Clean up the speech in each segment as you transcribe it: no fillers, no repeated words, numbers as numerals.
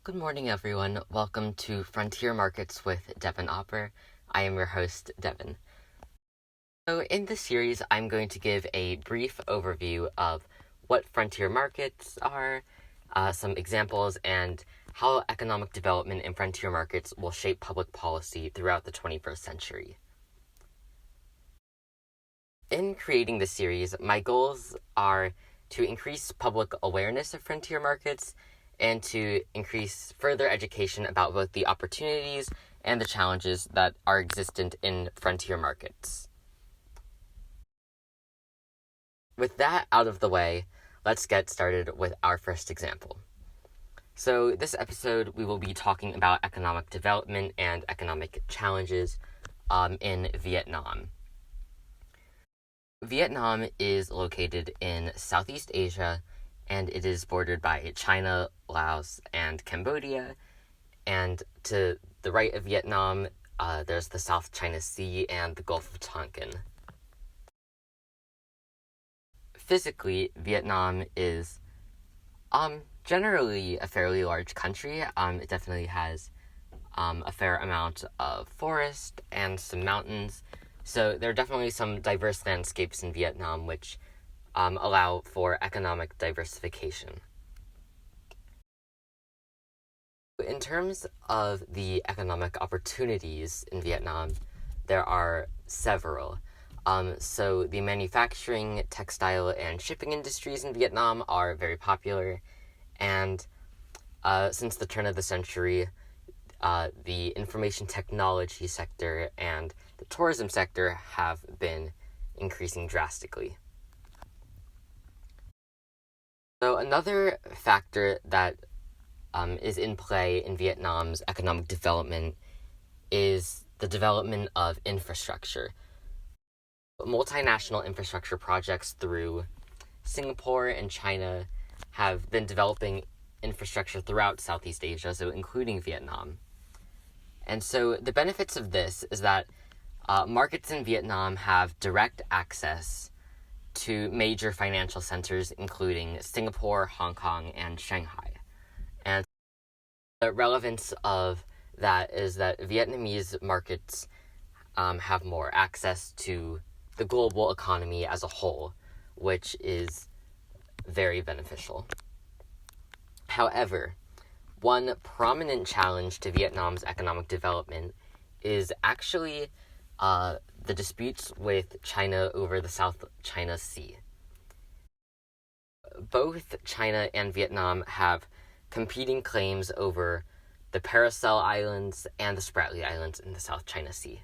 Good morning, everyone. Welcome to Frontier Markets with Devin Opper. I am your host, Devin. So, in this series, I'm going to give a brief overview of what frontier markets are, some examples, and how economic development in frontier markets will shape public policy throughout the 21st century. In creating this series, my goals are to increase public awareness of frontier markets and to increase further education about both the opportunities and the challenges that are existent in frontier markets. With that out of the way, let's get started with our first example. So this episode, we will be talking about economic development and economic challenges in Vietnam. Vietnam is located in Southeast Asia, and it is bordered by China, Laos, and Cambodia. And to the right of Vietnam, there's the South China Sea and the Gulf of Tonkin. Physically, Vietnam is generally a fairly large country. It definitely has a fair amount of forest and some mountains. So there are definitely some diverse landscapes in Vietnam which allow for economic diversification. In terms of the economic opportunities in Vietnam, there are several. So the manufacturing, textile, and shipping industries in Vietnam are very popular, and since the turn of the century, the information technology sector and the tourism sector have been increasing drastically. So another factor that is in play in Vietnam's economic development is the development of infrastructure. Multinational infrastructure projects through Singapore and China have been developing infrastructure throughout Southeast Asia, so including Vietnam. And so the benefits of this is that markets in Vietnam have direct access to major financial centers, including Singapore, Hong Kong, and Shanghai. And the relevance of that is that Vietnamese markets have more access to the global economy as a whole, which is very beneficial. However, one prominent challenge to Vietnam's economic development is actually the disputes with China over the South China Sea. Both China and Vietnam have competing claims over the Paracel Islands and the Spratly Islands in the South China Sea.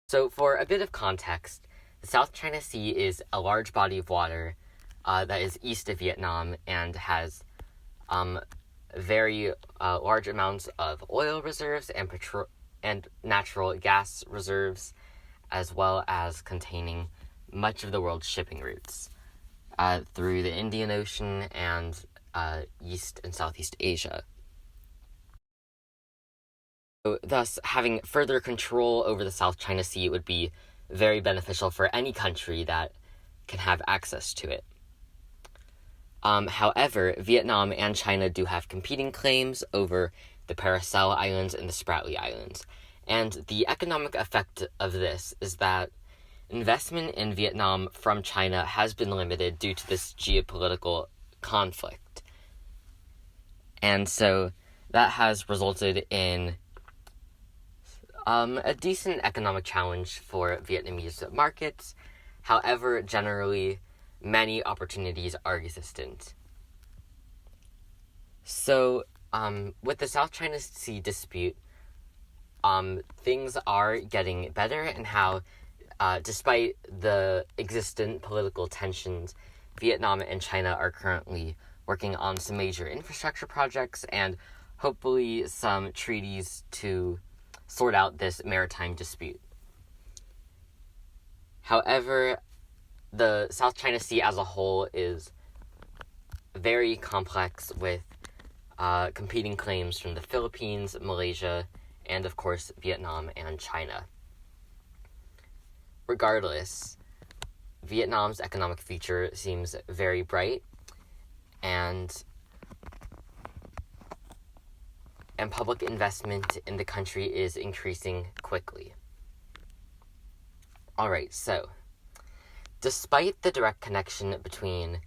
So for a bit of context, the South China Sea is a large body of water that is east of Vietnam and has very large amounts of oil reserves and natural gas reserves, as well as containing much of the world's shipping routes through the Indian Ocean and East and Southeast Asia. So, thus, having further control over the South China Sea would be very beneficial for any country that can have access to it. However, Vietnam and China do have competing claims over the Paracel Islands and the Spratly Islands. And the economic effect of this is that investment in Vietnam from China has been limited due to this geopolitical conflict. And so that has resulted in a decent economic challenge for Vietnamese markets. However, generally, many opportunities are existent. So, with the South China Sea dispute, things are getting better, and how, despite the existent political tensions, Vietnam and China are currently working on some major infrastructure projects and hopefully some treaties to sort out this maritime dispute. However, the South China Sea as a whole is very complex with competing claims from the Philippines, Malaysia, and of course Vietnam and China. Regardless, Vietnam's economic future seems very bright, and and public investment in the country is increasing quickly. Alright, so, despite the direct connection between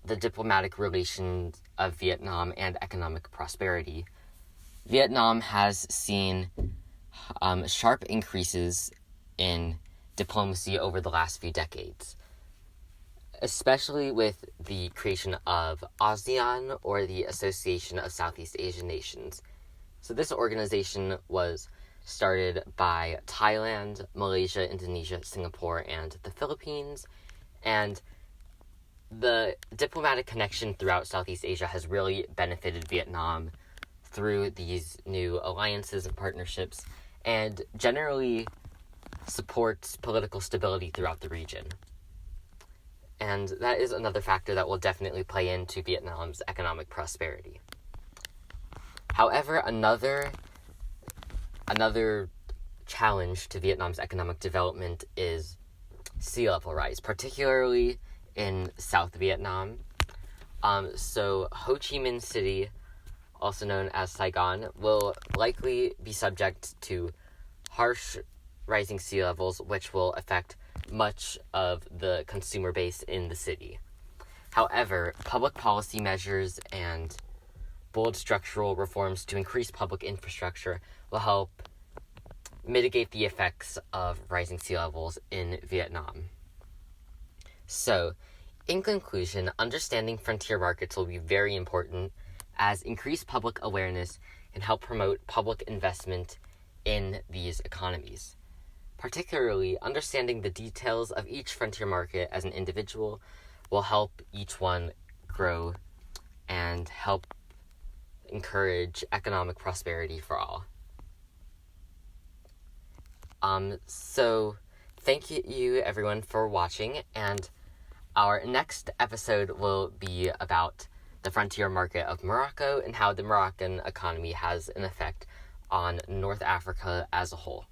the diplomatic relations of Vietnam and economic prosperity, Vietnam has seen sharp increases in diplomacy over the last few decades, especially with the creation of ASEAN, or the Association of Southeast Asian Nations. So this organization was started by Thailand, Malaysia, Indonesia, Singapore, and the Philippines, and the diplomatic connection throughout Southeast Asia has really benefited Vietnam through these new alliances and partnerships, and generally supports political stability throughout the region. And that is another factor that will definitely play into Vietnam's economic prosperity. However, another challenge to Vietnam's economic development is sea level rise, particularly in South Vietnam. So Ho Chi Minh City, also known as Saigon, will likely be subject to harsh rising sea levels, which will affect much of the consumer base in the city. However, public policy measures and bold structural reforms to increase public infrastructure will help mitigate the effects of rising sea levels in Vietnam. So, in conclusion, understanding frontier markets will be very important, as increased public awareness can help promote public investment in these economies. Particularly, understanding the details of each frontier market as an individual will help each one grow and help encourage economic prosperity for all. So thank you everyone for watching, and our next episode will be about the frontier market of Morocco and how the Moroccan economy has an effect on North Africa as a whole.